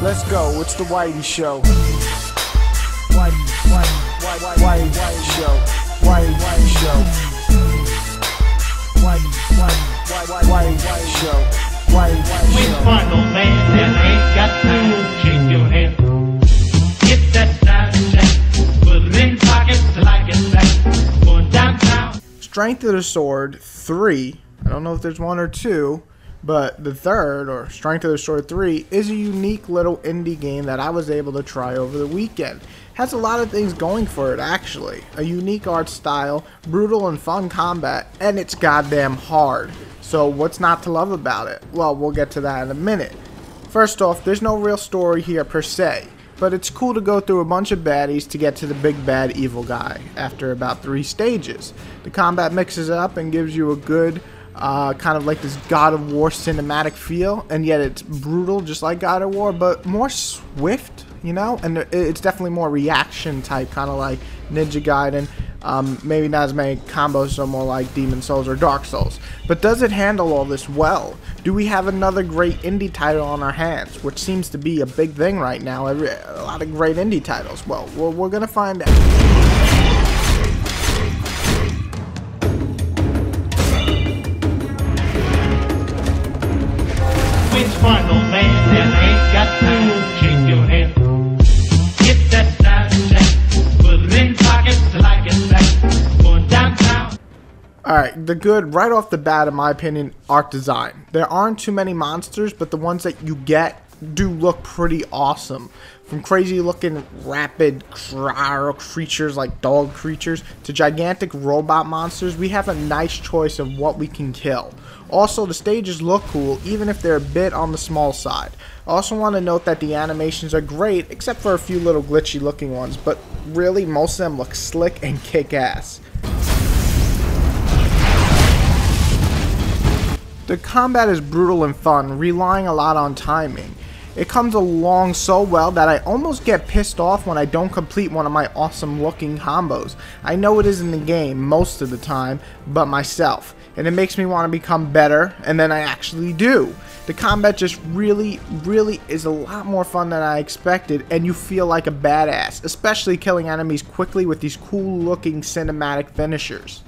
Let's go. It's the Whitey Show. Whitey Show. Whitey Show. Whitey Show. Which one, old man, that ain't got to shake your head? Get that side check, put it in pockets like it's back. Going downtown. Strength of the Sword 3. I don't know if there's one or two, but the third, or Strength of the Sword 3, is a unique little indie game that I was able to try over the weekend. Has a lot of things going for it, actually. A unique art style, brutal and fun combat, and it's goddamn hard. So what's not to love about it? Well, we'll get to that in a minute. First off, there's no real story here per se, but it's cool to go through a bunch of baddies to get to the big bad evil guy after about 3 stages. The combat mixes up and gives you a good kind of like this God of War cinematic feel, and yet it's brutal just like God of War, but more swift, you know, and it's definitely more reaction type, kind of like Ninja Gaiden. Maybe not as many combos, so more like Demon Souls or Dark Souls. But does it handle all this well? Do we have another great indie title on our hands, which seems to be a big thing right now? A lot of great indie titles. Well, we're gonna find out. Which one, old man, that ain't got to shake your head? Get that side check, put it in pockets like it's back. Going downtown. Alright, the good, right off the bat, in my opinion, art design. There aren't too many monsters, but the ones that you get do look pretty awesome. From crazy looking rapid creatures like dog creatures to gigantic robot monsters, we have a nice choice of what we can kill. Also, the stages look cool, even if they're a bit on the small side. I also want to note that the animations are great, except for a few little glitchy looking ones, but really most of them look slick and kick ass. The combat is brutal and fun, relying a lot on timing. It comes along so well that I almost get pissed off when I don't complete one of my awesome looking combos. I know it is in the game most of the time, but myself. And it makes me want to become better, and then I actually do. The combat just really is a lot more fun than I expected, and you feel like a badass, especially killing enemies quickly with these cool looking cinematic finishers.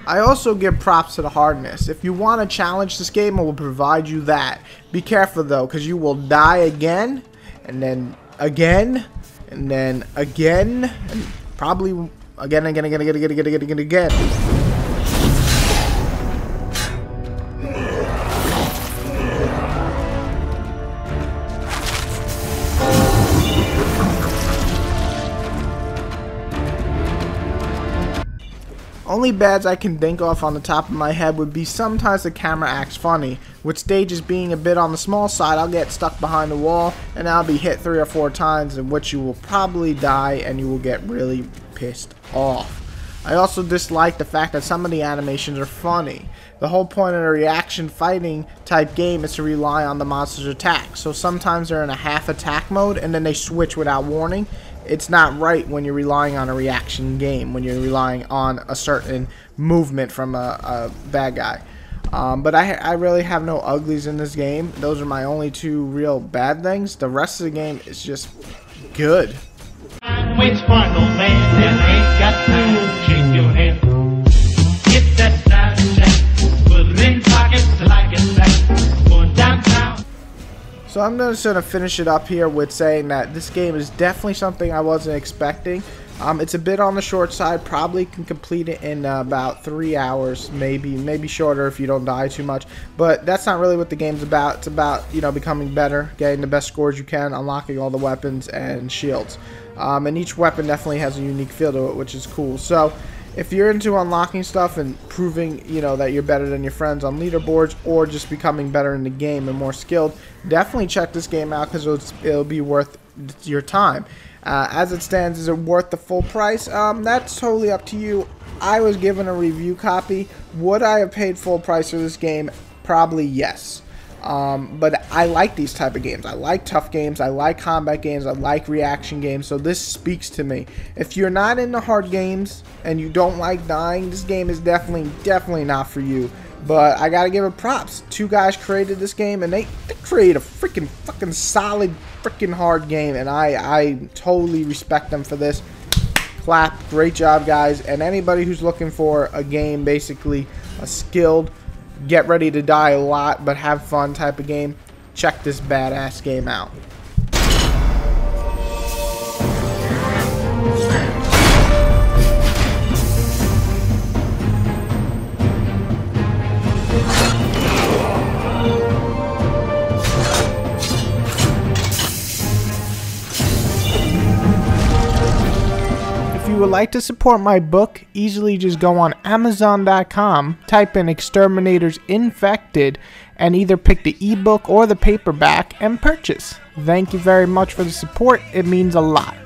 I also give props to the hardness. If you want to challenge this game, it will provide you that. Be careful though, because you will die again, and then again, and then again, and probably again. Only bads I can think of on the top of my head would be sometimes the camera acts funny. With stages being a bit on the small side, I'll get stuck behind the wall and I'll be hit 3 or 4 times, in which you will probably die and you will get really pissed off. I also dislike the fact that some of the animations are funny. The whole point of a reaction fighting type game is to rely on the monster's attack, so sometimes they're in a half attack mode and then they switch without warning. It's not right when you're relying on a reaction game, when you're relying on a certain movement from a bad guy. But I really have no uglies in this game. Those are my only 2 real bad things. The rest of the game is just good. Which one, old man, that ain't got to shake your head? Get that side check, put it in pockets like it's back. Going downtown. So I'm just going to finish it up here with saying that this game is definitely something I wasn't expecting. It's a bit on the short side. Probably can complete it in about 3 hours, maybe shorter if you don't die too much. But that's not really what the game's about. It's about, you know, becoming better, getting the best scores you can, unlocking all the weapons and shields. And each weapon definitely has a unique feel to it, which is cool. So if you're into unlocking stuff and proving, you know, that you're better than your friends on leaderboards, or just becoming better in the game and more skilled, definitely check this game out, because it'll be worth your time. As it stands, is it worth the full price? That's totally up to you. I was given a review copy. Would I have paid full price for this game? Probably yes. But I like these type of games. I like tough games. I like combat games. I like reaction games. So this speaks to me. If you're not into hard games and you don't like dying, this game is definitely not for you. But I gotta give it props. 2 guys created this game, and they created a fucking solid freaking hard game, and I totally respect them for this. Clap. Great job, guys. And anybody who's looking for a game, basically a skilled, get ready to die a lot but have fun type of game, check this badass game out. If you would like to support my book, easily just go on Amazon.com, type in Exterminators Infected, and either pick the ebook or the paperback and purchase. Thank you very much for the support. It means a lot.